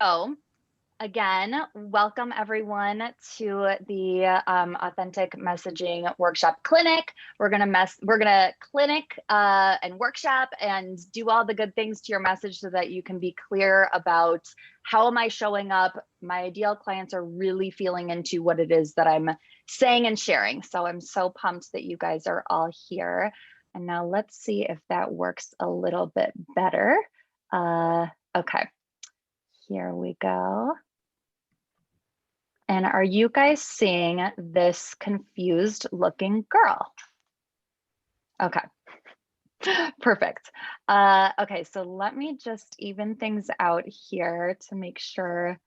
So again, welcome everyone to the Authentic Messaging Workshop Clinic. We're gonna clinic and workshop and do all the good things to your message so that you can be clear about how am I showing up. My ideal clients are really feeling into what it is that I'm saying and sharing. So I'm so pumped that you guys are all here. And now let's see if that works a little bit better. Okay, here we go. And are you guys seeing this confused looking girl? Okay, perfect. Okay, so let me just even things out here to make sure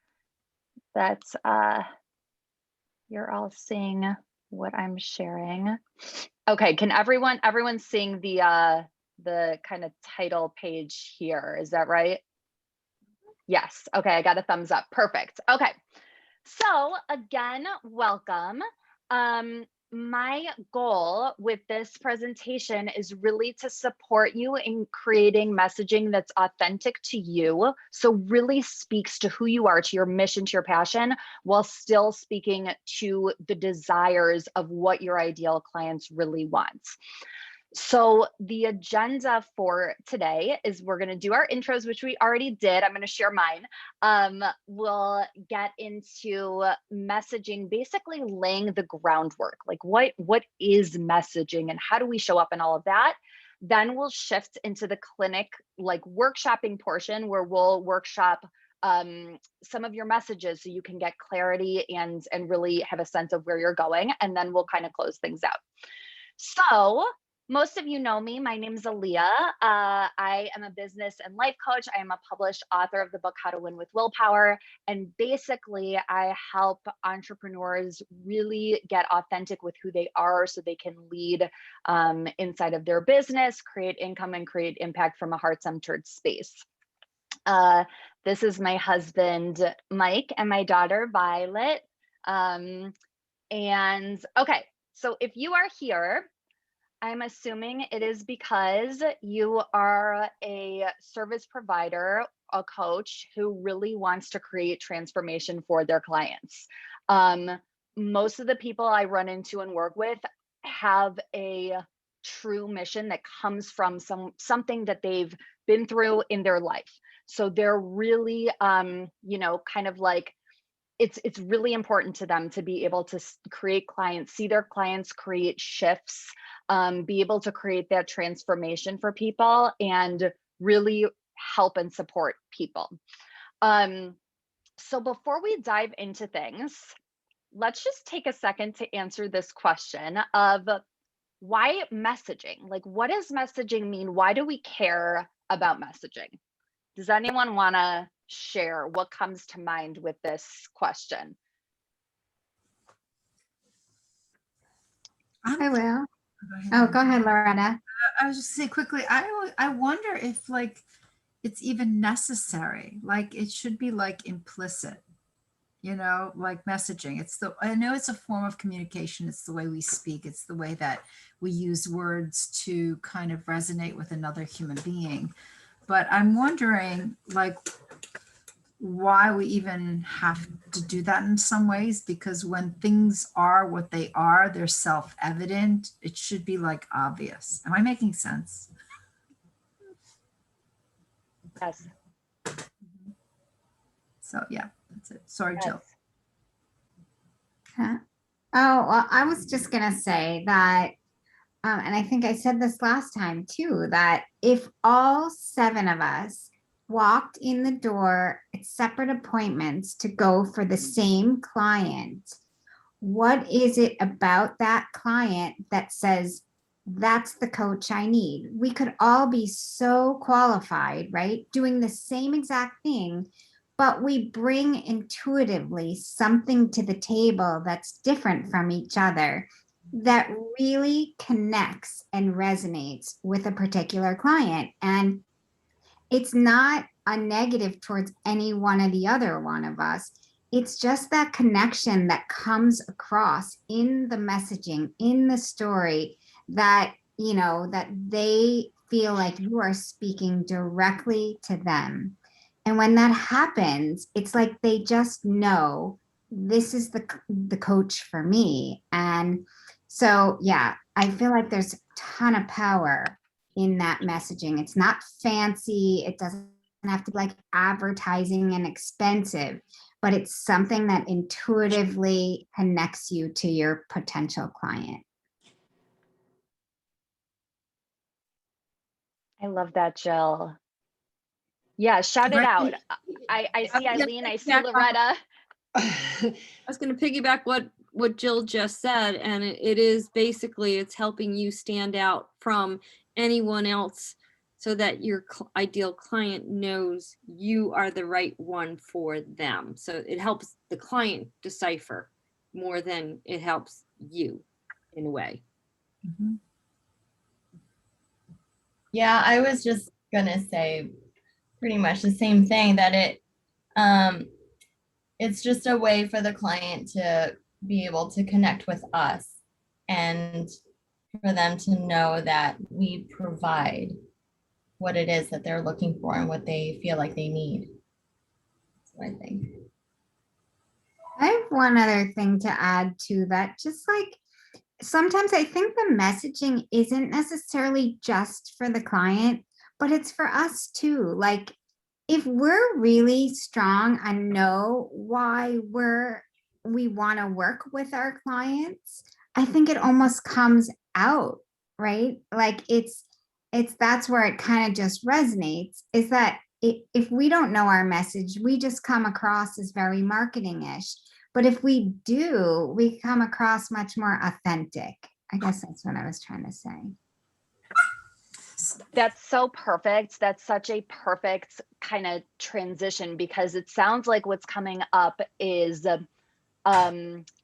that you're all seeing what I'm sharing. Okay, can everyone seeing the kind of title page here? Is that right? Yes, okay, I got a thumbs up, perfect. Okay. So again, welcome. My goal with this presentation is really to support you in creating messaging that's authentic to you. So really speaks to who you are, to your mission, to your passion, while still speaking to the desires of what your ideal clients really want. So the agenda for today is we're going to do our intros, which we already did. I'm going to share mine. We'll get into messaging, basically laying the groundwork, like what is messaging and how do we show up and all of that. Then we'll shift into the clinic, like workshopping portion, where we'll workshop some of your messages so you can get clarity and really have a sense of where you're going. And then we'll kind of close things out. So most of you know me. My name is Aaliyah. I am a business and life coach. I am a published author of the book, How to Win With Willpower. And basically, I help entrepreneurs really get authentic with who they are so they can lead inside of their business, create income, and create impact from a heart-centered space. This is my husband, Mike, and my daughter, Violet. And okay, so if you are here, I'm assuming it is because you are a service provider, a coach who really wants to create transformation for their clients. Most of the people I run into and work with have a true mission that comes from something that they've been through in their life. So they're really, you know, kind of like, it's really important to them to be able to create clients, see their clients create shifts, be able to create that transformation for people and really help and support people. So before we dive into things, let's just take a second to answer this question of why messaging? Like, what does messaging mean? Why do we care about messaging? Does anyone want to share what comes to mind with this question? I will. Go ahead, Loretta. I was just saying quickly, I wonder if like it's even necessary. Like it should be like implicit, you know, like messaging. I know it's a form of communication. It's the way we speak. It's the way that we use words to kind of resonate with another human being. But I'm wondering like why we even have to do that in some ways, because when things are what they are, they're self-evident. It should be like obvious. Am I making sense? Yes. So yeah, that's it. Sorry, yes. Jill. Oh, well, I was just gonna say that, and I think I said this last time too, that if all 7 of us walked in the door at separate appointments to go for the same client, what is it about that client that says, that's the coach I need? We could all be so qualified, right? Doing the same exact thing, but we bring intuitively something to the table that's different from each other that really connects and resonates with a particular client. And it's not a negative towards any one of the other one of us. It's just that connection that comes across in the messaging, in the story, that, you know, that they feel like you are speaking directly to them. And when that happens, it's like they just know this is the coach for me. And so, yeah, I feel like there's a ton of power in that messaging. It's not fancy. It doesn't have to be like advertising and expensive, but it's something that intuitively connects you to your potential client. I love that, Jill. Yeah, shout it Right. out. I see Yeah, Eileen, I see piggyback on- Loretta. I was going to piggyback what Jill just said, and it is basically, it's helping you stand out from anyone else so that your ideal client knows you are the right one for them. So it helps the client decipher more than it helps you in a way. Mhm. Yeah, I was just gonna say pretty much the same thing, that it's just a way for the client to be able to connect with us and for them to know that we provide what it is that they're looking for and what they feel like they need. That's what I think. I have one other thing to add to that. Just like sometimes I think the messaging isn't necessarily just for the client, but it's for us too. Like if we're really strong and know why we want to work with our clients, I think it almost comes out, right? Like it's that's where it kind of just resonates, is that if we don't know our message, we just come across as very marketing-ish. But if we do, we come across much more authentic. I guess that's what I was trying to say. That's so perfect. That's such a perfect kind of transition, because it sounds like what's coming up is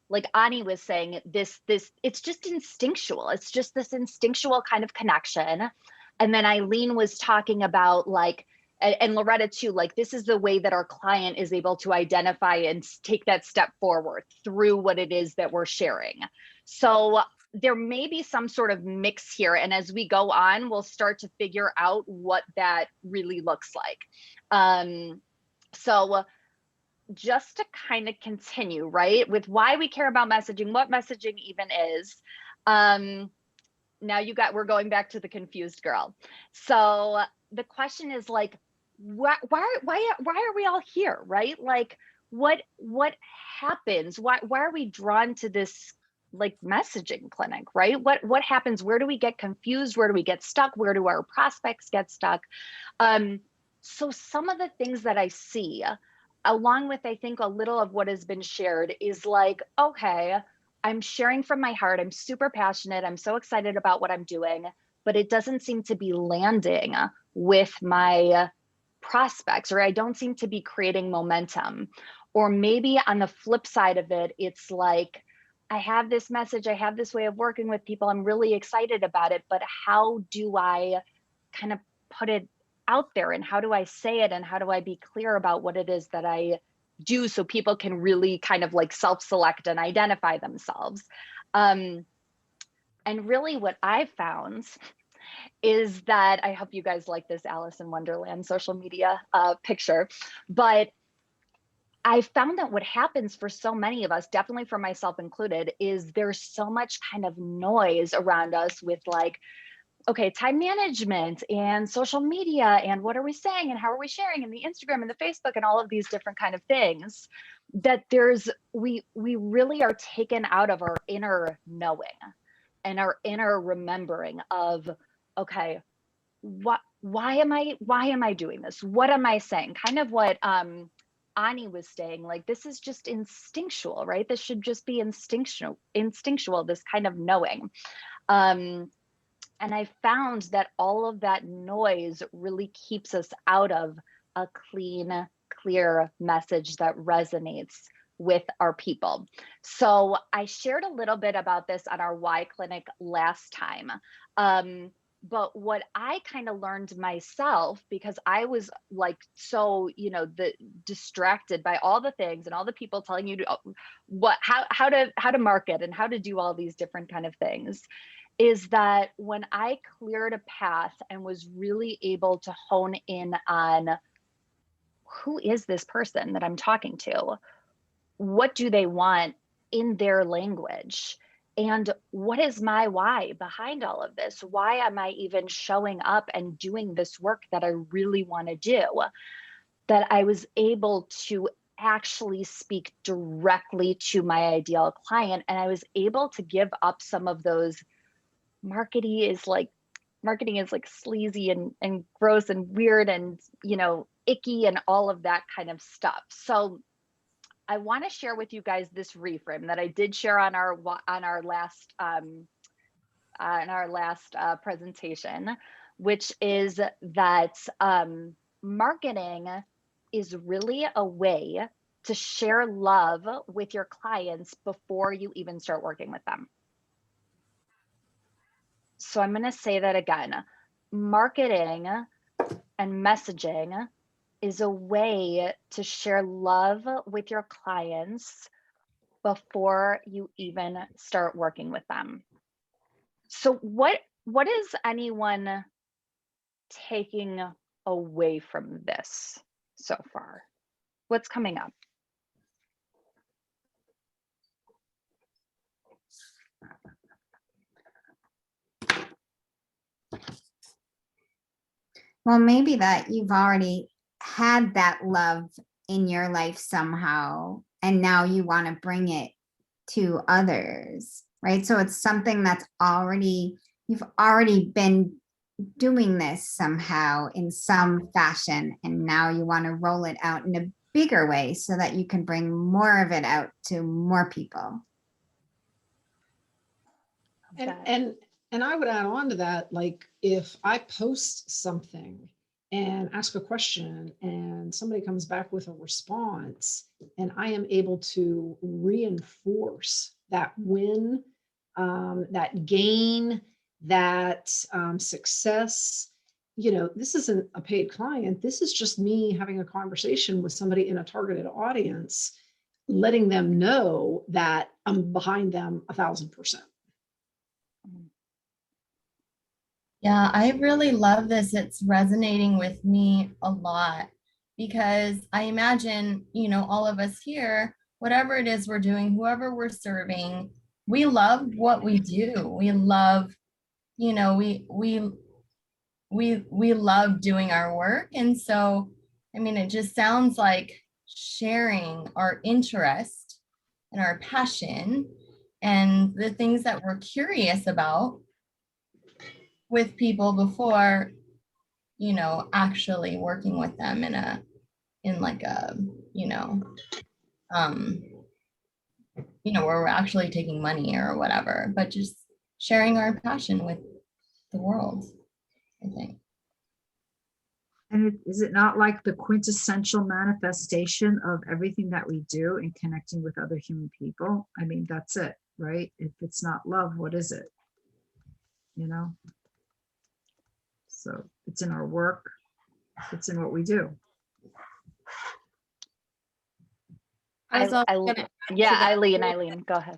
like Ani was saying, this it's just instinctual. It's just this instinctual kind of connection. And then Eileen was talking about like, and Loretta too, like this is the way that our client is able to identify and take that step forward through what it is that we're sharing. So there may be some sort of mix here. And as we go on, we'll start to figure out what that really looks like. So just to kind of continue, right, with why we care about messaging, what messaging even is. Now we're going back to the confused girl. So the question is like, why are we all here, right? Like, what happens? Why are we drawn to this like messaging clinic, right? What happens? Where do we get confused? Where do we get stuck? Where do our prospects get stuck? So some of the things that I see, along with I think a little of what has been shared, is like, okay, I'm sharing from my heart. I'm super passionate. I'm so excited about what I'm doing, but it doesn't seem to be landing with my prospects, or I don't seem to be creating momentum. Or maybe on the flip side of it, it's like, I have this message, I have this way of working with people, I'm really excited about it, but how do I kind of put it out there, and how do I say it, and how do I be clear about what it is that I do so people can really kind of like self-select and identify themselves? And really what I've found is that, I hope you guys like this Alice in Wonderland social media picture, but I found that what happens for so many of us, definitely for myself included, is there's so much kind of noise around us with like, okay, time management and social media and what are we saying and how are we sharing, and the Instagram and the Facebook and all of these different kind of things, that we really are taken out of our inner knowing and our inner remembering of, okay, why am I doing this? What am I saying? Kind of what Ani was saying, like, this is just instinctual, right? This should just be instinctual, this kind of knowing. And I found that all of that noise really keeps us out of a clean, clear message that resonates with our people. So I shared a little bit about this on our Y Clinic last time. But what I kind of learned myself, because I was like, so, distracted by all the things and all the people telling you how to market and how to do all these different kind of things, is that when I cleared a path and was really able to hone in on who is this person that I'm talking to? What do they want in their language? And what is my why behind all of this? Why am I even showing up and doing this work that I really want to do? That I was able to actually speak directly to my ideal client. And I was able to give up some of those marketing is like sleazy and gross and weird and, you know, icky and all of that kind of stuff. So I want to share with you guys this reframe that I did share on our last presentation, which is that marketing is really a way to share love with your clients before you even start working with them. So I'm going to say that again. Marketing and messaging is a way to share love with your clients before you even start working with them. So what is anyone taking away from this so far? What's coming up? Well, maybe that you've already had that love in your life somehow, and now you want to bring it to others, right? So it's something that's you've already been doing this somehow in some fashion, and now you want to roll it out in a bigger way so that you can bring more of it out to more people. And I would add on to that, like if I post something and ask a question and somebody comes back with a response and I am able to reinforce that win, that gain, that success, you know, this isn't a paid client. This is just me having a conversation with somebody in a targeted audience, letting them know that I'm behind them 1,000%. Yeah, I really love this. It's resonating with me a lot because I imagine, you know, all of us here, whatever it is we're doing, whoever we're serving, we love what we do. We love, you know, we love doing our work. And so, I mean, it just sounds like sharing our interest and our passion and the things that we're curious about with people before, you know, actually working with them in like a, you know, where we're actually taking money or whatever, but just sharing our passion with the world, I think. And is it not like the quintessential manifestation of everything that we do in connecting with other human people? I mean, that's it, right? If it's not love, what is it? You know? So it's in our work, it's in what we do. Eileen, go ahead.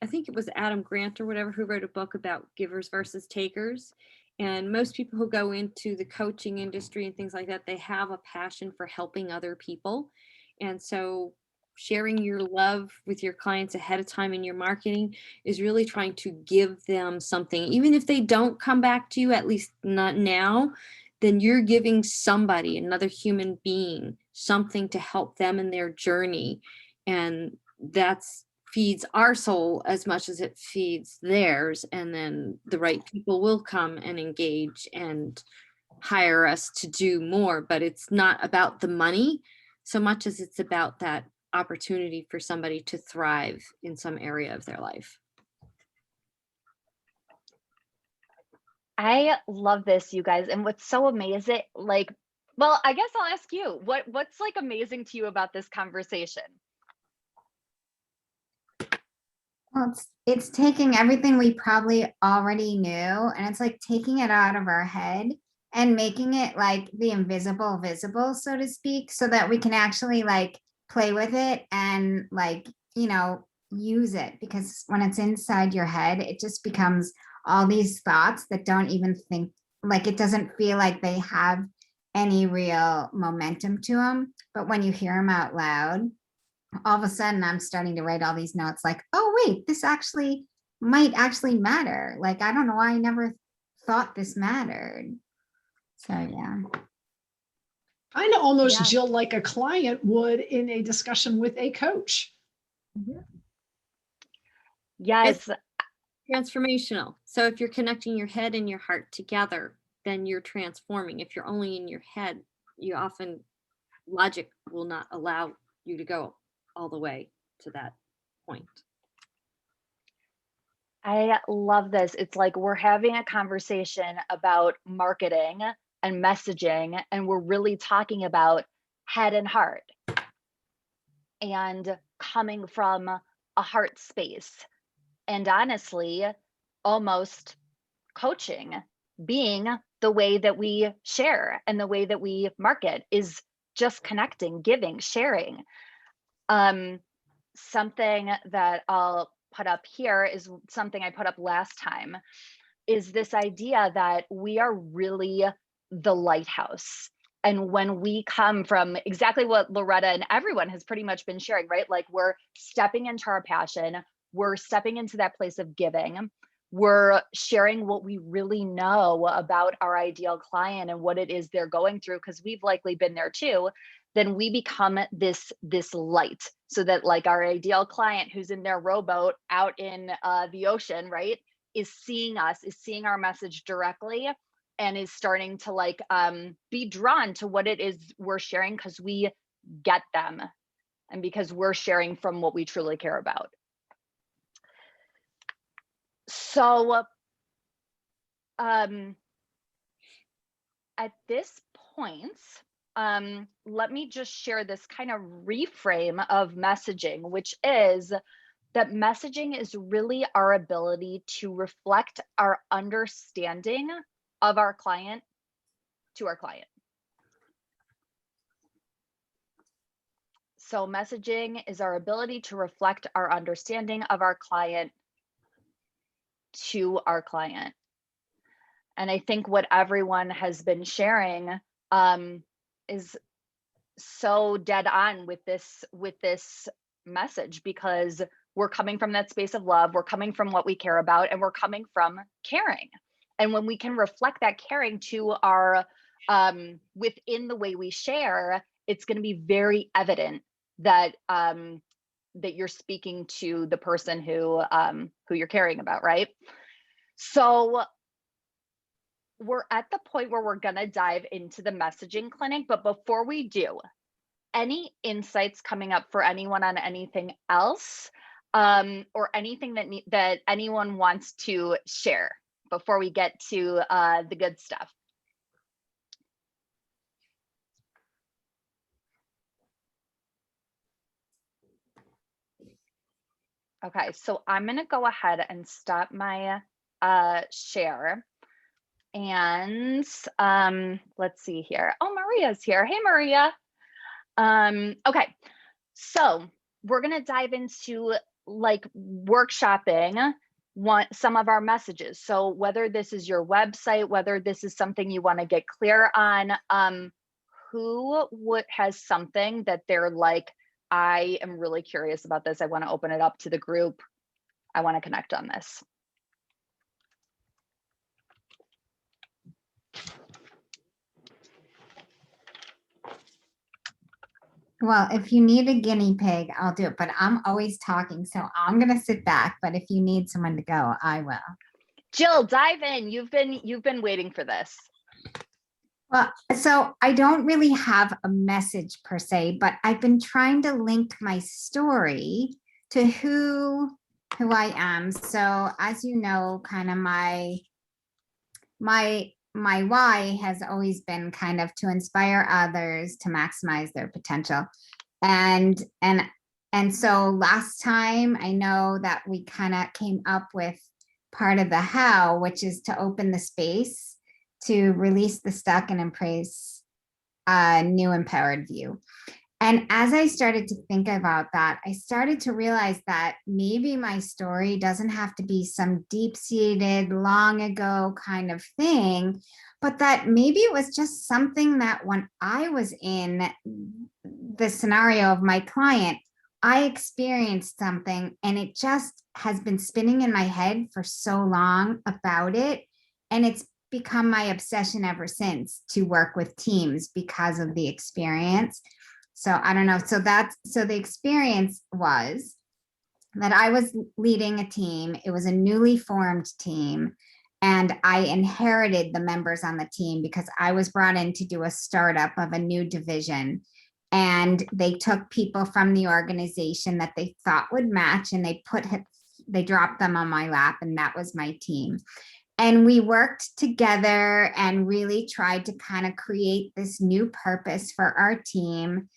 I think it was Adam Grant or whatever who wrote a book about givers versus takers. And most people who go into the coaching industry and things like that, they have a passion for helping other people. And so sharing your love with your clients ahead of time in your marketing is really trying to give them something. Even if they don't come back to you, at least not now, then you're giving somebody, another human being, something to help them in their journey. And that's feeds our soul as much as it feeds theirs. And then the right people will come and engage and hire us to do more. But it's not about the money so much as it's about that opportunity for somebody to thrive in some area of their life. I love this, you guys. And what's so amazing, like, well, I guess I'll ask you, what's like amazing to you about this conversation? Well, it's taking everything we probably already knew, and it's like taking it out of our head and making it like the invisible visible, so to speak, so that we can actually like play with it and like, you know, use it. Because when it's inside your head, it just becomes all these thoughts that don't even think, like it doesn't feel like they have any real momentum to them. But when you hear them out loud, all of a sudden I'm starting to write all these notes like, oh, wait, this actually might actually matter. Like, I don't know why I never thought this mattered. So, yeah. Kind of almost, Yeah. Jill, like a client would in a discussion with a coach. Yes. Transformational. So if you're connecting your head and your heart together, then you're transforming. If you're only in your head, you often, logic will not allow you to go all the way to that point. I love this. It's like we're having a conversation about marketing and messaging, and we're really talking about head and heart and coming from a heart space. And honestly, almost coaching being the way that we share and the way that we market is just connecting, giving, sharing. Something that I'll put up here is something I put up last time, is this idea that we are really the lighthouse. And when we come from exactly what Loretta and everyone has pretty much been sharing, right? Like we're stepping into our passion, we're stepping into that place of giving, we're sharing what we really know about our ideal client and what it is they're going through, because we've likely been there too. Then we become this light, so that like our ideal client who's in their rowboat out in the ocean, right, is seeing us, is seeing our message directly, and is starting to like be drawn to what it is we're sharing, because we get them and because we're sharing from what we truly care about. So at this point, let me just share this kind of reframe of messaging, which is that messaging is really our ability to reflect our understanding of our client to our client. So messaging is our ability to reflect our understanding of our client to our client. And I think what everyone has been sharing is so dead on with this message, because we're coming from that space of love, we're coming from what we care about, and we're coming from caring. And when we can reflect that caring to our within the way we share, it's going to be very evident that that you're speaking to the person who you're caring about, right? So we're at the point where we're going to dive into the messaging clinic, but before we do, any insights coming up for anyone on anything else, or anything that anyone wants to share before we get to the good stuff? Okay, so I'm going to go ahead and stop my share. And let's see here. Oh, Maria's here. Hey, Maria. Okay, so we're going to dive into like workshopping some of our messages. So whether this is your website, whether this is something you want to get clear on, who has something that they're like, I am really curious about this. I want to open it up to the group. I want to connect on this. Well, if you need a guinea pig, I'll do it, but I'm always talking, so I'm going to sit back. But if you need someone to go, I will. Jill, dive in. You've been waiting for this. Well, so I don't really have a message per se, but I've been trying to link my story to who I am. So as you know, kind of my why has always been kind of to inspire others to maximize their potential. And so last time I know that we kind of came up with part of the how, which is to open the space to release the stuck and embrace a new empowered view. And as I started to think about that, I started to realize that maybe my story doesn't have to be some deep-seated, long ago kind of thing, but that maybe it was just something that when I was in the scenario of my client, I experienced something and it just has been spinning in my head for so long about it. And it's become my obsession ever since to work with teams because of the experience. So I don't know. So the experience was that I was leading a team. It was a newly formed team. And I inherited the members on the team because I was brought in to do a startup of a new division. And they took people from the organization that they thought would match and they dropped them on my lap, and that was my team. And we worked together and really tried to kind of create this new purpose for our team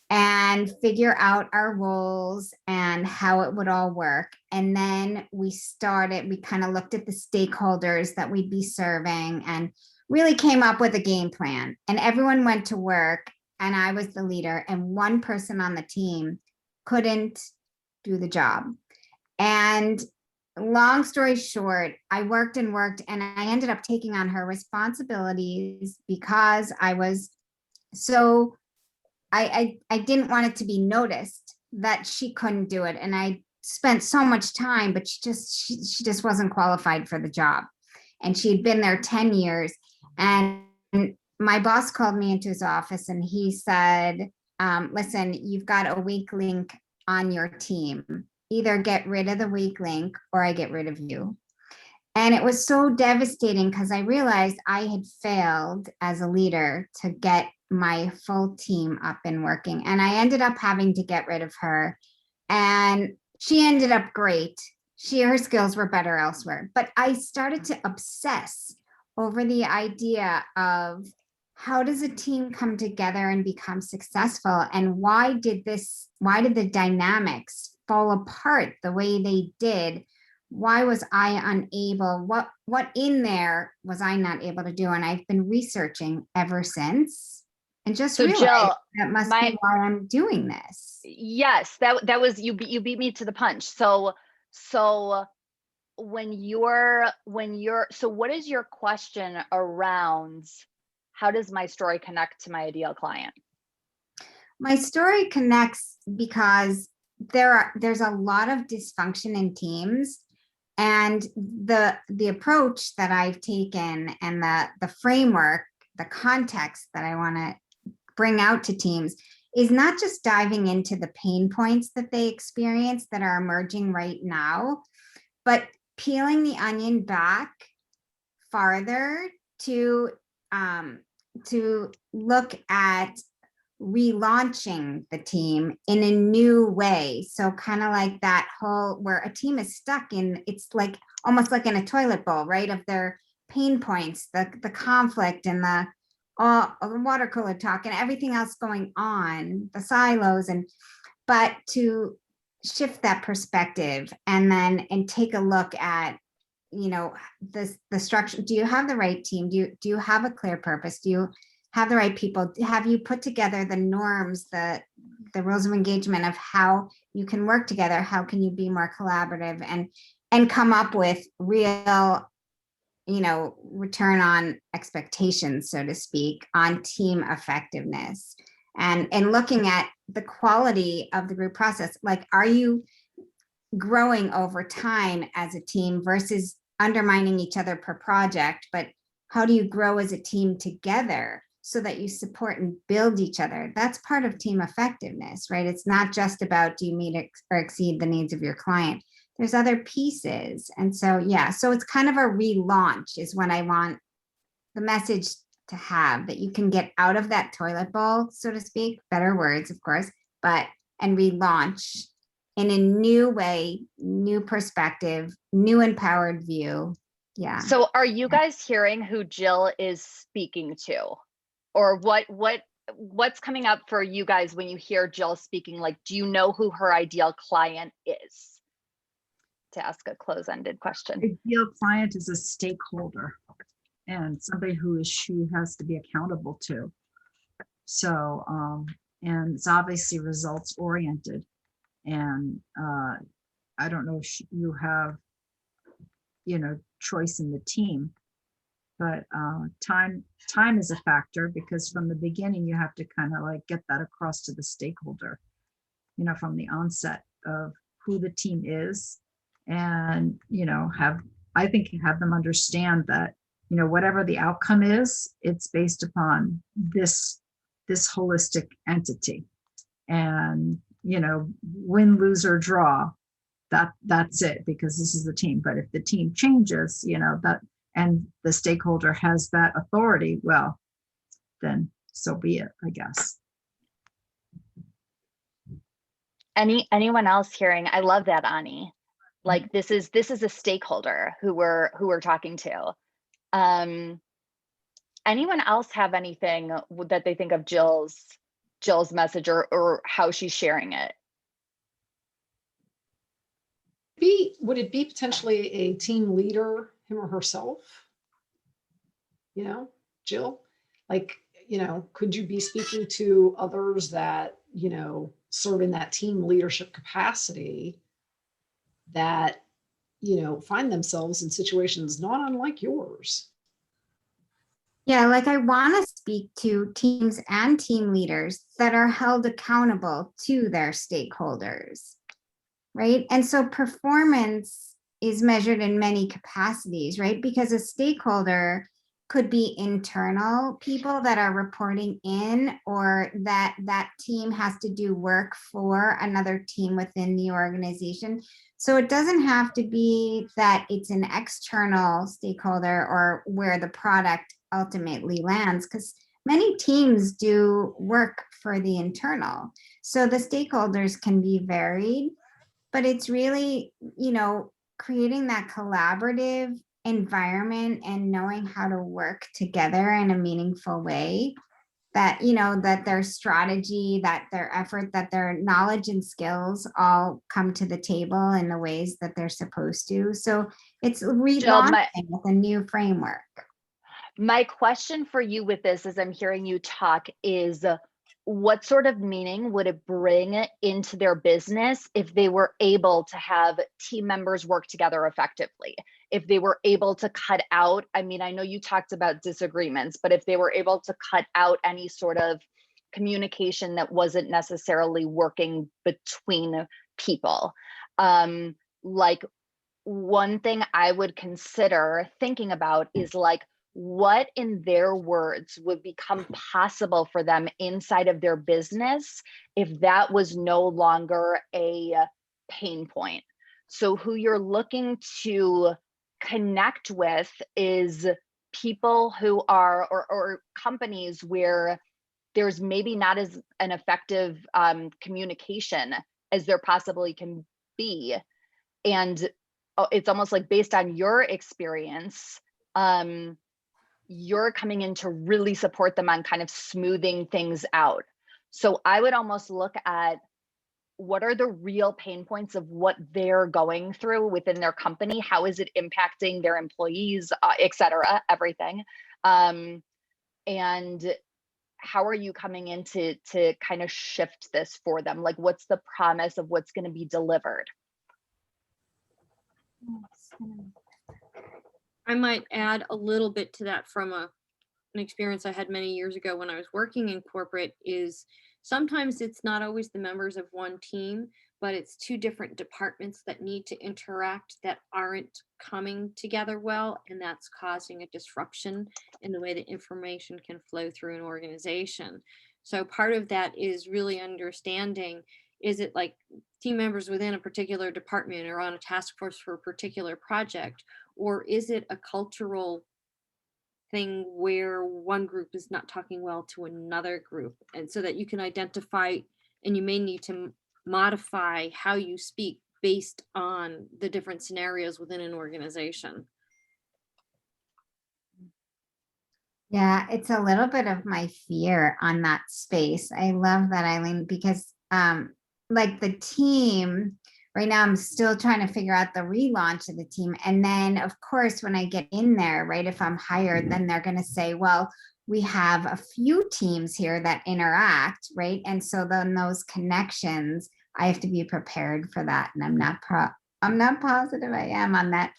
and figure out our roles and how it would all work. And then we kind of looked at the stakeholders that we'd be serving and really came up with a game plan. And everyone went to work, and I was the leader, and one person on the team couldn't do the job. And long story short, I worked and worked, and I ended up taking on her responsibilities because I was so I didn't want it to be noticed that she couldn't do it. And I spent so much time, but she just wasn't qualified for the job. And she had been there 10 years. And my boss called me into his office and he said, listen, you've got a weak link on your team. Either get rid of the weak link or I get rid of you. And it was so devastating because I realized I had failed as a leader to get my full team up and working. And I ended up having to get rid of her. And she ended up great. Her skills were better elsewhere. But I started to obsess over the idea of how does a team come together and become successful? And why did the dynamics fall apart the way they did? Why was I unable? What in there was I not able to do? And I've been researching ever since, and just realized Jill, that must be why I'm doing this. Yes, that was you beat me to the punch. So what is your question around how does my story connect to my ideal client? My story connects because there's a lot of dysfunction in teams. And the approach that I've taken and the framework, the context that I want to bring out to teams is not just diving into the pain points that they experience that are emerging right now, but peeling the onion back farther to look at relaunching the team in a new way. So kind of like that whole where a team is stuck in, it's like almost like in a toilet bowl, right? Of their pain points, the conflict and the water cooler talk and everything else going on, the silos, but to shift that perspective and take a look at, the structure. Do you have the right team? Do you have a clear purpose? Do you have the right people? Have you put together the norms, the rules of engagement of how you can work together? How can you be more collaborative and come up with real, return on expectations, so to speak, on team effectiveness and looking at the quality of the group process. Like, are you growing over time as a team versus undermining each other per project? But how do you grow as a team together so that you support and build each other? That's part of team effectiveness, right? It's not just about do you meet or exceed the needs of your client. There's other pieces. And so, so it's kind of a relaunch is what I want the message to have, that you can get out of that toilet bowl, so to speak, better words, of course, and relaunch in a new way, new perspective, new empowered view. Yeah. So are you guys hearing who Jill is speaking to? Or what's coming up for you guys when you hear Jill speaking? Like, do you know who her ideal client is? To ask a close-ended question. Ideal client is a stakeholder and somebody she has to be accountable to. So and it's obviously results oriented. And I don't know if you have, choice in the team, but time is a factor, because from the beginning you have to kind of like get that across to the stakeholder, from the onset of who the team is, and have them understand that whatever the outcome is, it's based upon this holistic entity, and win, lose, or draw, that's it, because this is the team. But if the team changes, that, and the stakeholder has that authority, well, then so be it, I guess. Anyone else hearing? I love that, Ani. Like this is a stakeholder who we're talking to. Anyone else have anything that they think of Jill's message or how she's sharing it? Would it be potentially a team leader, him or herself? Jill, like, could you be speaking to others that, serve in that team leadership capacity that, find themselves in situations not unlike yours? Yeah, like I want to speak to teams and team leaders that are held accountable to their stakeholders, right? And so performance is measured in many capacities, right? Because a stakeholder could be internal people that are reporting in, or that team has to do work for another team within the organization. So it doesn't have to be that it's an external stakeholder or where the product ultimately lands, because many teams do work for the internal. So the stakeholders can be varied, but it's really, creating that collaborative environment and knowing how to work together in a meaningful way, that that their strategy, that their effort, that their knowledge and skills all come to the table in the ways that they're supposed to. So it's relaunching with a new framework. My question for you with this, as I'm hearing you talk, is what sort of meaning would it bring into their business if they were able to have team members work together effectively? If they were able to cut out, I know you talked about disagreements, but if they were able to cut out any sort of communication that wasn't necessarily working between people. Like one thing I would consider thinking about is like, what in their words would become possible for them inside of their business if that was no longer a pain point. So who you're looking to connect with is people who are, or companies where there's maybe not as an effective communication as there possibly can be. And it's almost like based on your experience, you're coming in to really support them on kind of smoothing things out. So I would almost look at what are the real pain points of what they're going through within their company? How is it impacting their employees, et cetera, everything. And how are you coming in to kind of shift this for them? Like, what's the promise of what's going to be delivered? I might add a little bit to that from an experience I had many years ago when I was working in corporate. Is sometimes it's not always the members of one team, but it's two different departments that need to interact that aren't coming together well, and that's causing a disruption in the way that information can flow through an organization. So part of that is really understanding, is it like team members within a particular department or on a task force for a particular project, or is it a cultural thing where one group is not talking well to another group? And so that you can identify, and you may need to modify how you speak based on the different scenarios within an organization. Yeah, it's a little bit of my fear on that space. I love that, Eileen, because like the team right now, I'm still trying to figure out the relaunch of the team. And then of course, when I get in there, right, if I'm hired, then they're going to say, well, we have a few teams here that interact, right? And so then those connections, I have to be prepared for that. And I'm not positive I am on that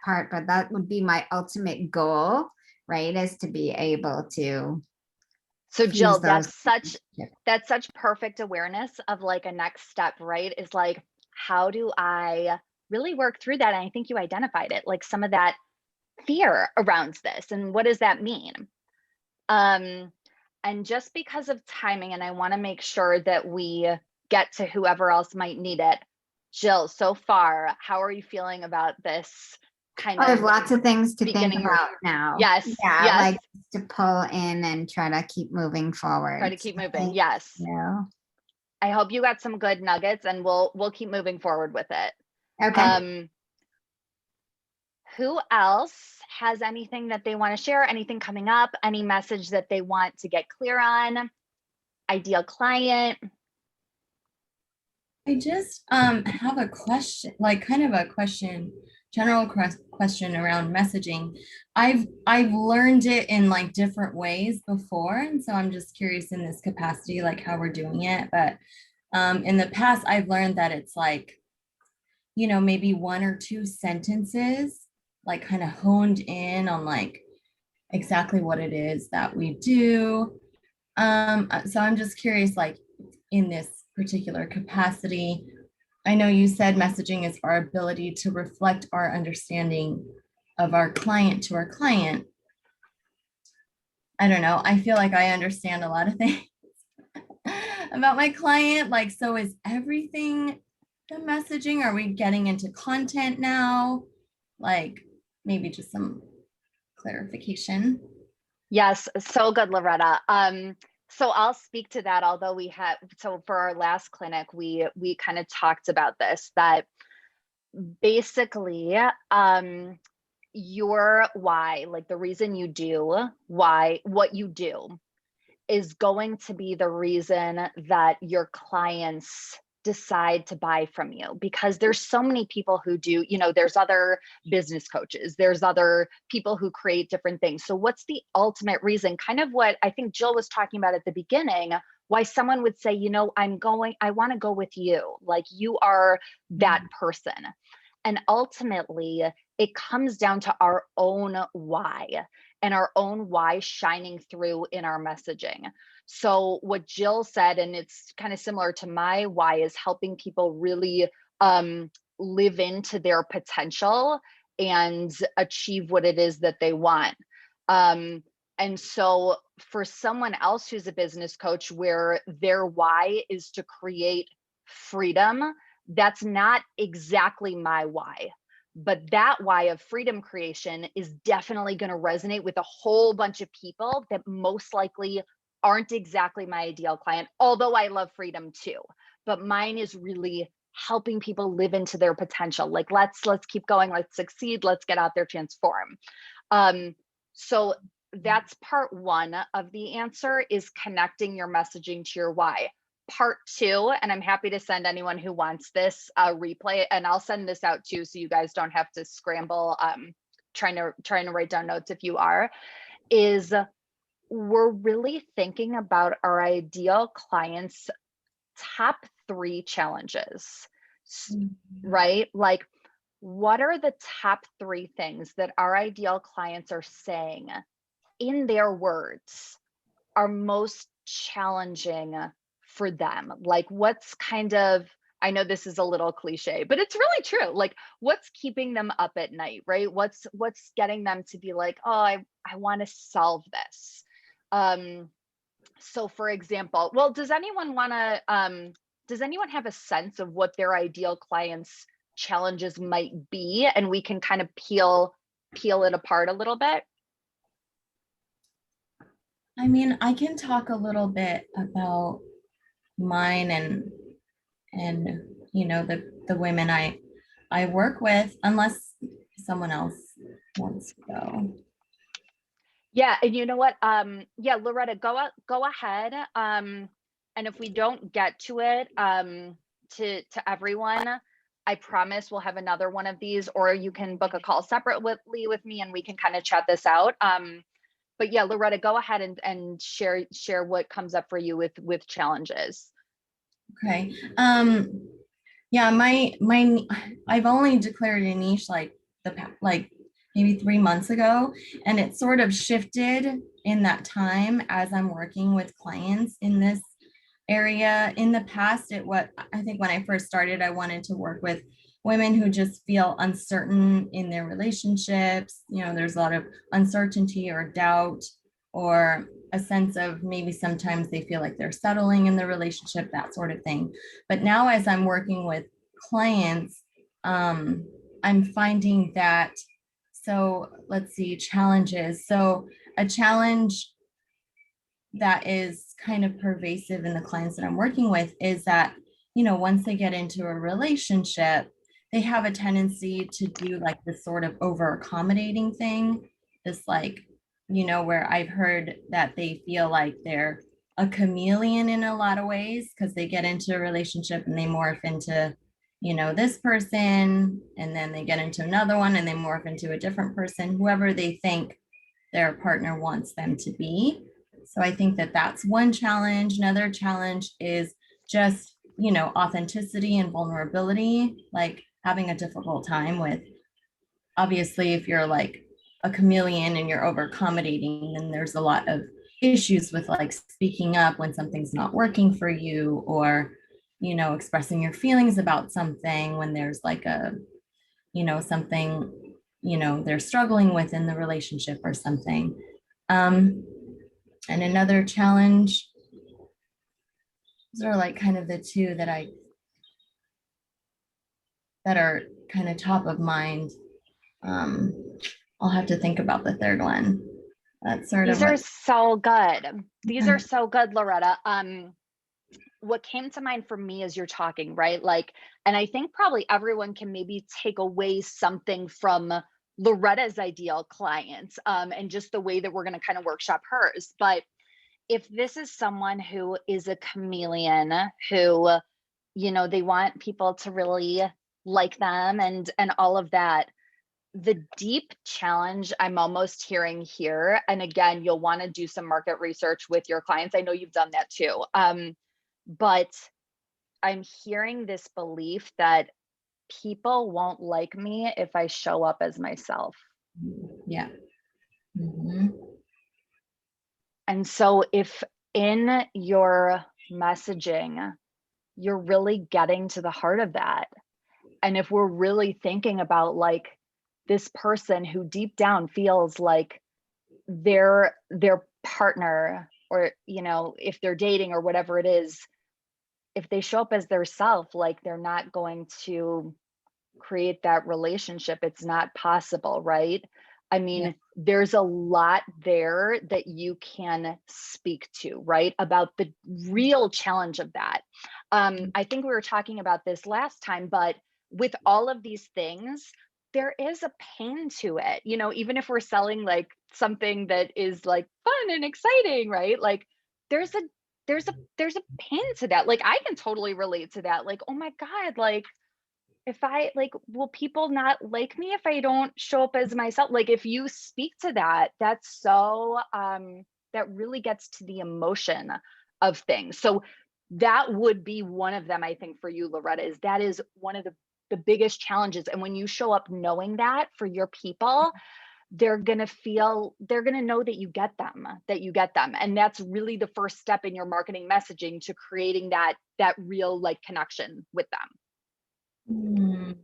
part, but that would be my ultimate goal, right? Is to be able to. So Jill, those- that's such perfect awareness of like a next step, right? Is like, how do I really work through that? And I think you identified it, like some of that fear around this. And what does that mean? And just because of timing, and I want to make sure that we get to whoever else might need it. Jill, so far, how are you feeling about this kind I have of lots of things to think beginning your- about now. Yes, Yeah, yes. like to pull in and try to keep moving forward. Try to keep moving. Thank Yes. you. I hope you got some good nuggets, and we'll keep moving forward with it. Okay. Who else has anything that they want to share? Anything coming up? Any message that they want to get clear on? Ideal client? I just have a question, like kind of a question, general question around messaging. I've learned it in like different ways before, and so I'm just curious in this capacity, like how we're doing it. But in the past, I've learned that it's like, you know, maybe one or two sentences, like kind of honed in on like exactly what it is that we do. So I'm just curious, like in this particular capacity, I know you said messaging is our ability to reflect our understanding of our client to our client. I don't know. I feel like I understand a lot of things about my client. Like, so is everything the messaging? Are we getting into content now? Like maybe just some clarification. Yes, so good, Loretta. So I'll speak to that, although so for our last clinic, we kind of talked about this, that basically your why, like the reason you do what you do is going to be the reason that your clients decide to buy from you, because there's so many people who do, you know, there's other business coaches, there's other people who create different things. So what's the ultimate reason? Kind of what I think Jill was talking about at the beginning, why someone would say, you know, I want to go with you. Like you are that person. And ultimately it comes down to our own why, and our own why shining through in our messaging. So what Jill said, and it's kind of similar to my why, is helping people really live into their potential and achieve what it is that they want. And so for someone else who's a business coach, where their why is to create freedom, that's not exactly my why. But that why of freedom creation is definitely going to resonate with a whole bunch of people that most likely aren't exactly my ideal client, although I love freedom too. But mine is really helping people live into their potential. Like, let's keep going, let's succeed, let's get out there, transform. So that's part one of the answer, is connecting your messaging to your why. Part two, and I'm happy to send anyone who wants this replay, and I'll send this out too, so you guys don't have to scramble trying to write down notes if you are, is we're really thinking about our ideal clients' top 3 challenges, right? Like, what are the top 3 things that our ideal clients are saying in their words are most challenging for them? Like, what's kind of, I know this is a little cliche, but it's really true. Like, what's keeping them up at night, right? What's getting them to be like, oh, I want to solve this. So for example, well, does anyone have a sense of what their ideal clients' challenges might be? And we can kind of peel it apart a little bit. I mean, I can talk a little bit about mine and you know the women I work with, unless someone else wants to go. Yeah, and you know what? Yeah, Loretta, go ahead. And if we don't get to it to everyone, I promise we'll have another one of these, or you can book a call separately with me and we can kind of chat this out. But yeah, Loretta, go ahead and share what comes up for you with challenges. Okay. Yeah, I've only declared a niche like maybe 3 months ago, and it sort of shifted in that time as I'm working with clients in this area. In the past, I think when I first started, I wanted to work with women who just feel uncertain in their relationships. You know, there's a lot of uncertainty or doubt, or a sense of maybe sometimes they feel like they're settling in the relationship, that sort of thing. But now as I'm working with clients, I'm finding that, so let's see, challenges. So a challenge that is kind of pervasive in the clients that I'm working with is that, you know, once they get into a relationship, they have a tendency to do like this sort of over accommodating thing, this like, you know, where I've heard that they feel like they're a chameleon in a lot of ways because they get into a relationship and they morph into, you know, this person, and then they get into another one and they morph into a different person, whoever they think their partner wants them to be. So I think that that's one challenge. Another challenge is just, you know, authenticity and vulnerability, like having a difficult time with, obviously, if you're like a chameleon and you're over accommodating, then there's a lot of issues with like speaking up when something's not working for you, or, you know, expressing your feelings about something when there's like a, you know, something, you know, they're struggling with in the relationship or something. And another challenge, those are like kind of the two that are kind of top of mind. I'll have to think about the third one. That's sort These of are so good. These are so good, Loretta. What came to mind for me as you're talking, right? Like, and I think probably everyone can maybe take away something from Loretta's ideal clients, and just the way that we're going to kind of workshop hers. But if this is someone who is a chameleon, who, you know, they want people to really like them and all of that, the deep challenge I'm almost hearing here, and again, you'll want to do some market research with your clients. I know you've done that too. But I'm hearing this belief that people won't like me if I show up as myself. yeah. Mm-hmm. And so if in your messaging, you're really getting to the heart of that, and if we're really thinking about like this person who deep down feels like their partner, or, you know, if they're dating or whatever it is, if they show up as their self, like they're not going to create that relationship. It's not possible, right? I mean, Yeah. there's a lot there that you can speak to, right? About the real challenge of that. I think we were talking about this last time, but with all of these things, there is a pain to it. You know, even if we're selling like something that is like fun and exciting, right? Like there's a there's a pain to that. Like I can totally relate to that. Like, oh my God, like if I like, will people not like me if I don't show up as myself? Like if you speak to that, that's so that really gets to the emotion of things. So that would be one of them, I think, for you, Loretta, is that is one of the biggest challenges. And when you show up knowing that for your people, they're going to know that you get them, and that's really the first step in your marketing messaging to creating that real like connection with them.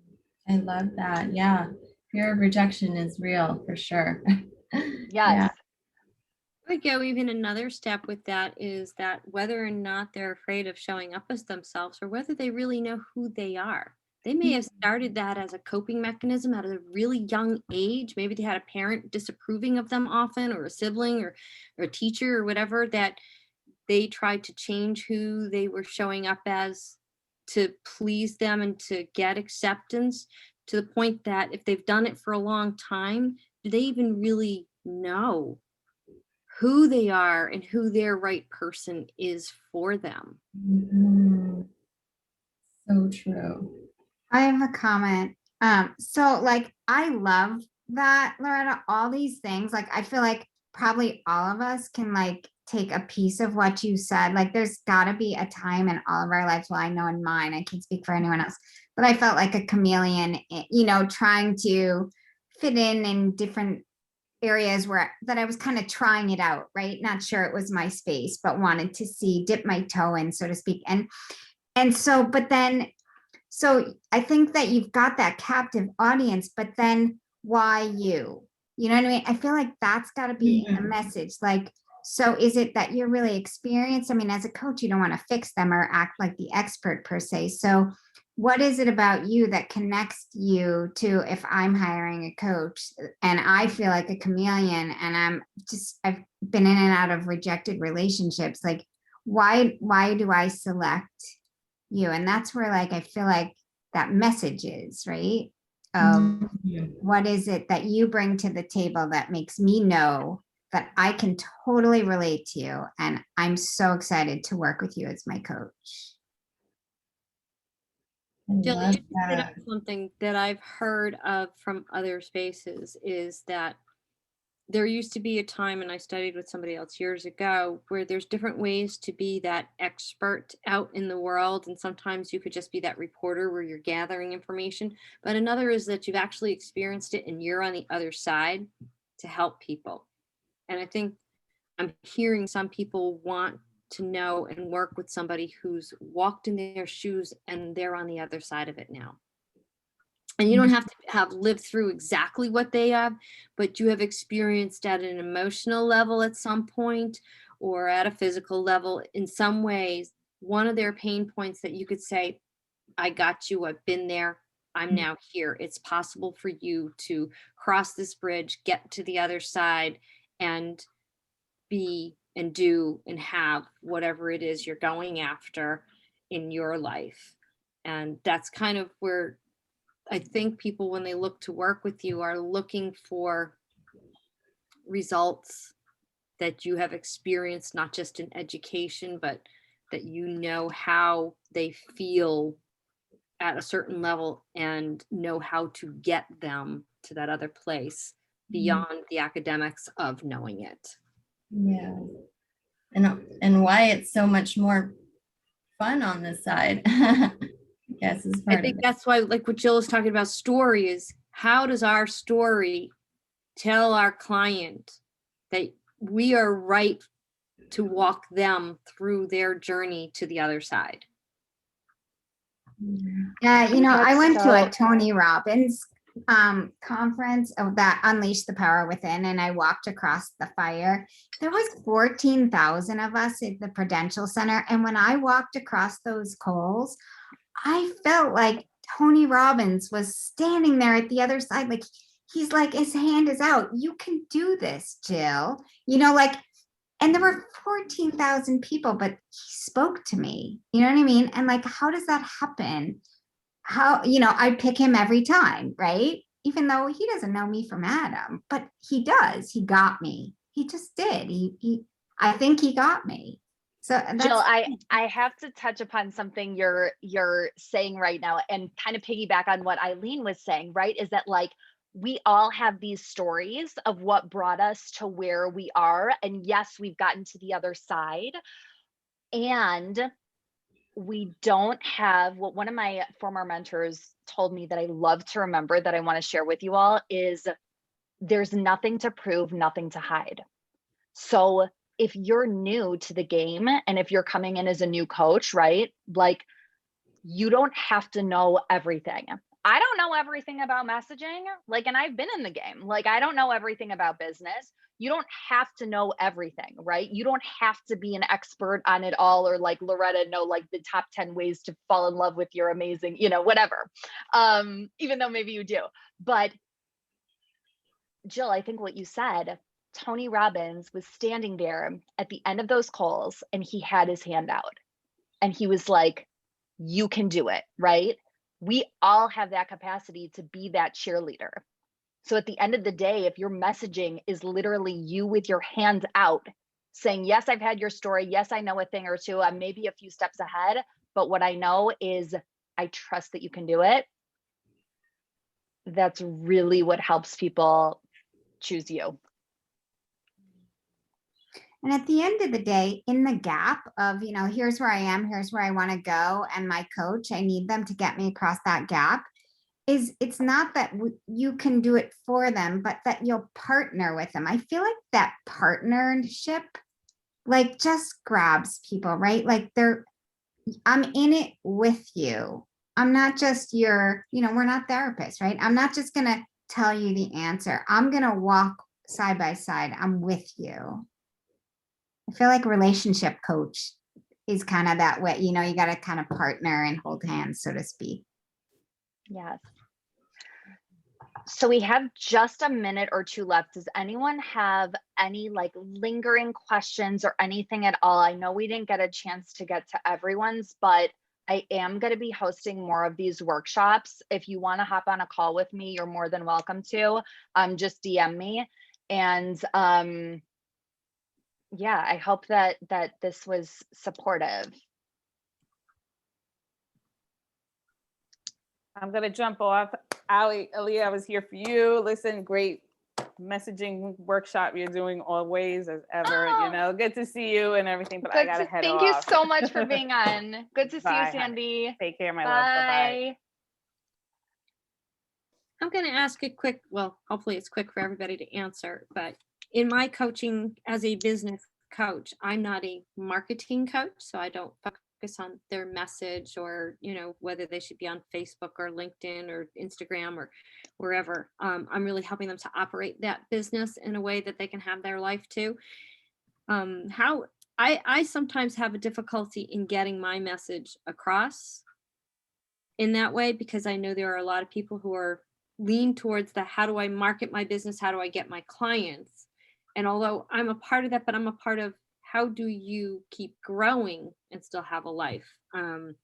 I love that. Yeah, fear of rejection is real for sure. Yes. Yeah. I would go even another step with that, is that whether or not they're afraid of showing up as themselves, or whether they really know who they are. They may have started that as a coping mechanism at a really young age. Maybe they had a parent disapproving of them often, or a sibling, or a teacher, or whatever, that they tried to change who they were showing up as to please them and to get acceptance, to the point that if they've done it for a long time, do they even really know who they are and who their right person is for them? Mhm. So true. I have a comment. So like I love that, Loretta, all these things. Like I feel like probably all of us can like take a piece of what you said. Like there's got to be a time in all of our lives, well, I know in mine, I can't speak for anyone else, but I felt like a chameleon, you know, trying to fit in different areas where that I was kind of trying it out, right? Not sure it was my space, but wanted to dip my toe in, so to speak. And so, but then, so I think that you've got that captive audience, but then why you? You know what I mean? I feel like that's got to be a message. Like, so is it that you're really experienced? I mean, as a coach, you don't want to fix them or act like the expert per se. So what is it about you that connects you to, if I'm hiring a coach and I feel like a chameleon and I've been in and out of rejected relationships, like why do I select you? And that's where like I feel like that message is, right? What is it that you bring to the table that makes me know that I can totally relate to you, and I'm so excited to work with you as my coach. Jill, you hit up something that I've heard of from other spaces is that there used to be a time, and I studied with somebody else years ago, where there's different ways to be that expert out in the world. And sometimes you could just be that reporter where you're gathering information. But another is that you've actually experienced it and you're on the other side to help people. And I think I'm hearing some people want to know and work with somebody who's walked in their shoes and they're on the other side of it now. And you don't have to have lived through exactly what they have, but you have experienced at an emotional level at some point or at a physical level in some ways, one of their pain points that you could say, I got you, I've been there, I'm now here. It's possible for you to cross this bridge, get to the other side, and be and do and have whatever it is you're going after in your life. And that's kind of where I think people, when they look to work with you, are looking for results that you have experienced, not just in education, but that you know how they feel at a certain level and know how to get them to that other place beyond the academics of knowing it. Yeah. And why it's so much more fun on this side. Yes, is part I think of it. that's why, like what Jill is talking about, story is, how does our story tell our client that we are right to walk them through their journey to the other side? Yeah, you know, I That's went to a so- Tony Robbins conference of that Unleash the Power Within, and I walked across the fire. There was 14,000 of us at the Prudential Center, and when I walked across those coals, I felt like Tony Robbins was standing there at the other side, like he's like, his hand is out. You can do this, Jill. You know, like, and there were 14,000 people, but he spoke to me. You know what I mean? And like, how does that happen? How, you know, I pick him every time, right? Even though he doesn't know me from Adam, but he does. He got me. He just did. I think he got me. So that's, Jill, I have to touch upon something you're saying right now and kind of piggyback on what Eileen was saying, right? Is that like, we all have these stories of what brought us to where we are. And yes, we've gotten to the other side. And we don't have, what one of my former mentors told me that I love to remember, that I want to share with you all, is there's nothing to prove, nothing to hide. So if you're new to the game and if you're coming in as a new coach, right? Like, you don't have to know everything. I don't know everything about messaging, like, and I've been in the game. Like, I don't know everything about business. You don't have to know everything, right? You don't have to be an expert on it all, or like Loretta know like the top 10 ways to fall in love with your amazing, you know, whatever. Even though maybe you do. But Jill, I think what you said, Tony Robbins was standing there at the end of those calls and he had his hand out and he was like, you can do it, right? We all have that capacity to be that cheerleader. So at the end of the day, if your messaging is literally you with your hands out saying, yes, I've had your story. Yes, I know a thing or two. I'm maybe a few steps ahead, but what I know is I trust that you can do it. That's really what helps people choose you. And at the end of the day, in the gap of, here's where I am, here's where I want to go, and my coach, I need them to get me across that gap, it's not that you can do it for them, but that you'll partner with them. I feel like that partnership, like, just grabs people, right? Like, I'm in it with you. I'm not just we're not therapists, right? I'm not just going to tell you the answer. I'm going to walk side by side. I'm with you. I feel like relationship coach is kind of that way. You got to kind of partner and hold hands, so to speak. Yes. So we have just a minute or two left. Does anyone have any like lingering questions or anything at all? I know we didn't get a chance to get to everyone's, but I am going to be hosting more of these workshops. If you want to hop on a call with me, you're more than welcome to. Just DM me. And yeah, I hope that this was supportive. I'm gonna jump off. Aaliyah, I was here for you. Listen, great messaging workshop you're doing always, as ever. Good to see you and everything, but I gotta head off. Thank you so much for being on. Good to see you, Sandy. Take care, my love. Bye-bye. I'm going to ask a quick, well, hopefully it's quick for everybody to answer, but in my coaching as a business coach, I'm not a marketing coach, so I don't focus on their message or, whether they should be on Facebook or LinkedIn or Instagram or wherever. I'm really helping them to operate that business in a way that they can have their life too. How I sometimes have a difficulty in getting my message across in that way, because I know there are a lot of people who are lean towards the how do I market my business, how do I get my clients, and although I'm a part of that, but I'm a part of how do you keep growing and still have a life, and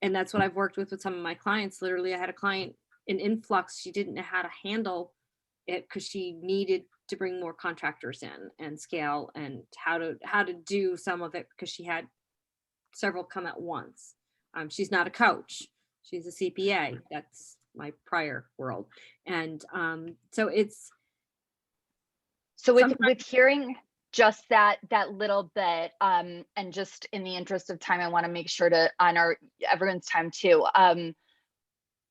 that's what I've worked with some of my clients. Literally, I had a client in influx. She didn't know how to handle it because she needed to bring more contractors in and scale, and how to do some of it because she had several come at once. She's not a coach. She's a CPA. That's my prior world. And so it's. So with hearing just that little bit, and just in the interest of time, I want to make sure to honor everyone's time too.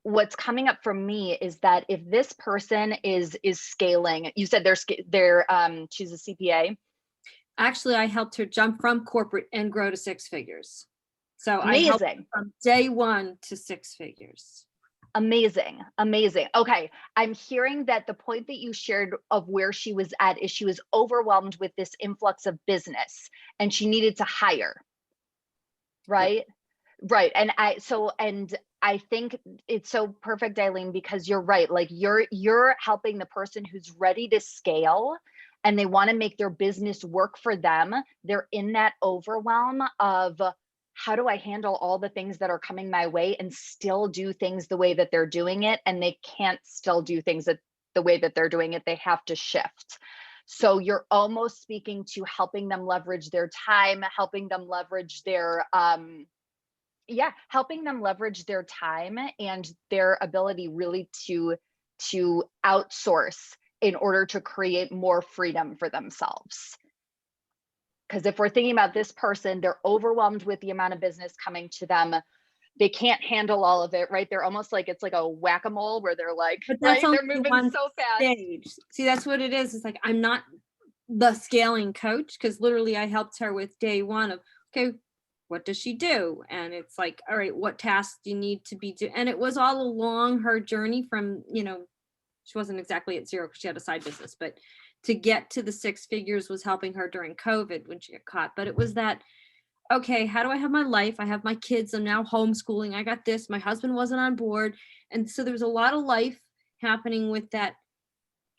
What's coming up for me is that if this person is scaling, you said she's a CPA. Actually, I helped her jump from corporate and grow to 6 figures. So amazing. I helped her from day 1 to 6 figures. Amazing. Okay. I'm hearing that the point that you shared of where she was at is she was overwhelmed with this influx of business and she needed to hire. Right. Yeah. Right. And I think it's so perfect, Eileen, because you're right. Like you're helping the person who's ready to scale and they want to make their business work for them. They're in that overwhelm of, how do I handle all the things that are coming my way and still do things the way that they're doing it? And they can't still do things the way that they're doing it. They have to shift. So you're almost speaking to helping them leverage their time, helping them leverage their, helping them leverage their time and their ability really to outsource in order to create more freedom for themselves. Because if we're thinking about this person, they're overwhelmed with the amount of business coming to them. They can't handle all of it, right? They're almost like, it's like a whack-a-mole where they're like, right? They're moving so fast. Stage. See, that's what it is. It's like, I'm not the scaling coach, because literally I helped her with day 1 of, okay, what does she do? And it's like, all right, what tasks do you need to be doing? And it was all along her journey from, she wasn't exactly at 0 because she had a side business, but to get to the 6 figures was helping her during COVID when she got caught. But it was that, okay, how do I have my life? I have my kids. I'm now homeschooling. I got this. My husband wasn't on board. And so there was a lot of life happening with that.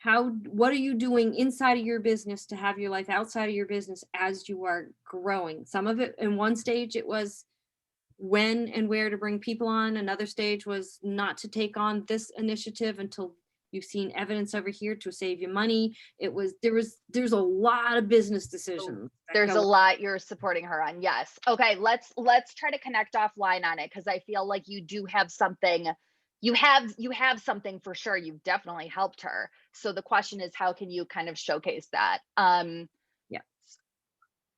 What are you doing inside of your business to have your life outside of your business as you are growing? Some of it in one stage, it was when and where to bring people on. Another stage was not to take on this initiative until you've seen evidence over here to save you money. There's a lot of business decisions. There's a lot you're supporting her on. Yes. Okay. Let's try to connect offline on it. Cause I feel like you do have something, you have something for sure. You've definitely helped her. So the question is, how can you kind of showcase that? Yeah.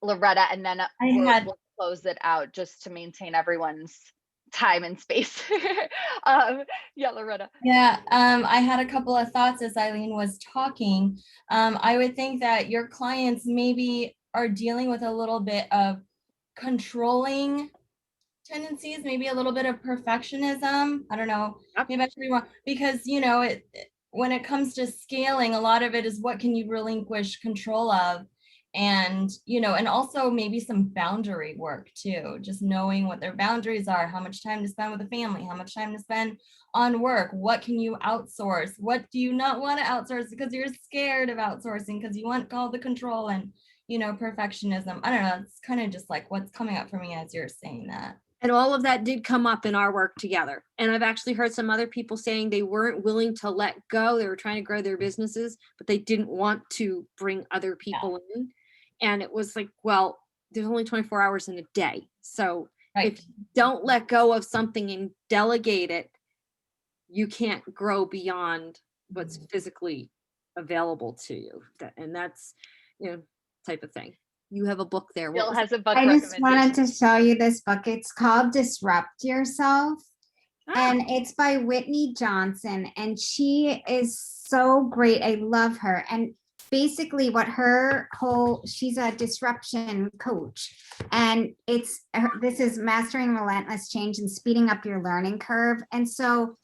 Loretta, and then had- we'll close it out just to maintain everyone's time and space. Yeah, Loretta. Yeah, I had a couple of thoughts as Eileen was talking. I would think that your clients maybe are dealing with a little bit of controlling tendencies, maybe a little bit of perfectionism. I don't know. Yep. Maybe I should be wrong because when it comes to scaling, a lot of it is what can you relinquish control of, and and also maybe some boundary work too. Just knowing what their boundaries are, how much time to spend with the family, how much time to spend on work, what can you outsource, what do you not want to outsource because you're scared of outsourcing because you want all the control and perfectionism. I don't know. It's kind of just like what's coming up for me as you're saying that. And all of that did come up in our work together. And I've actually heard some other people saying they weren't willing to let go. They were trying to grow their businesses, but they didn't want to bring other people in. And it was like, well, there's only 24 hours in a day. So Right. if you don't let go of something and delegate it, you can't grow beyond what's physically available to you. And that's, type of thing. You have a book there. What Jill was has a book I just wanted recommendation. to show you this book. It's called Disrupt Yourself. Ah. And it's by Whitney Johnson. And she is so great. I love her. And basically what she's a disruption coach. And this is mastering relentless change and speeding up your learning curve. And so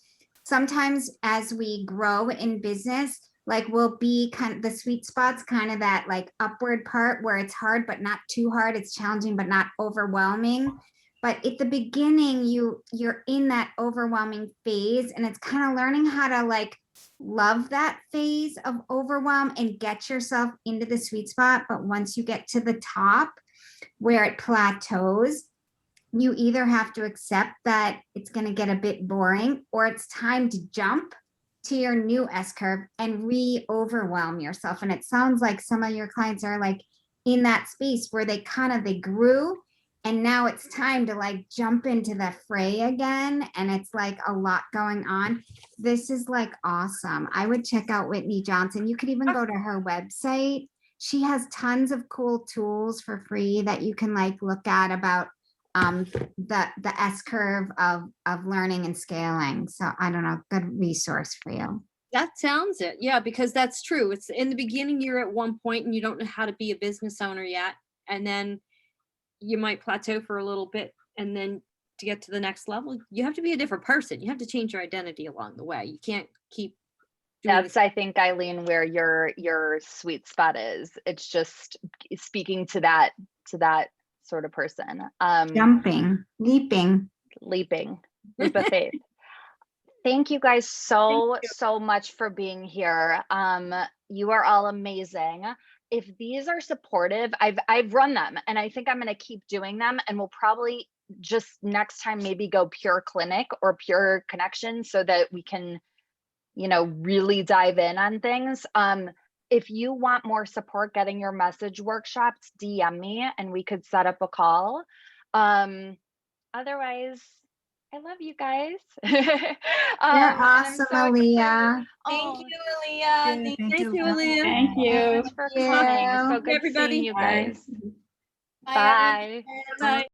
sometimes as we grow in business, like we'll be kind of the sweet spot's kind of that like upward part where it's hard, but not too hard. It's challenging, but not overwhelming. But at the beginning, you're in that overwhelming phase, and it's kind of learning how to like love that phase of overwhelm and get yourself into the sweet spot. But once you get to the top where it plateaus, you either have to accept that it's going to get a bit boring, or it's time to jump to your new S curve and re-overwhelm yourself. And it sounds like some of your clients are like in that space where they grew, and now it's time to like jump into the fray again. And it's like a lot going on. This is like awesome. I would check out Whitney Johnson. You could even go to her website. She has tons of cool tools for free that you can like look at about the S curve of learning and scaling. So I don't know, good resource for you. That sounds it. Yeah, because that's true. It's in the beginning, you're at one point and you don't know how to be a business owner yet. And then you might plateau for a little bit. And then to get to the next level, you have to be a different person. You have to change your identity along the way. You can't keep doing That's, I think, Eileen, where your sweet spot is. It's just speaking to that sort of person. Jumping, leaping Leap of faith. Thank you guys so much for being here. You are all amazing. If these are supportive, I've run them, and I think I'm going to keep doing them, and we'll probably just next time maybe go pure clinic or pure connection so that we can, really dive in on things. If you want more support getting your message workshops, DM me and we could set up a call. Otherwise, I love you guys. You're awesome, Aaliyah. Thank you, Aaliyah. Thank you, Aaliyah. Thank you so much for coming. It's so good Everybody. seeing you guys. Bye. Bye. Bye.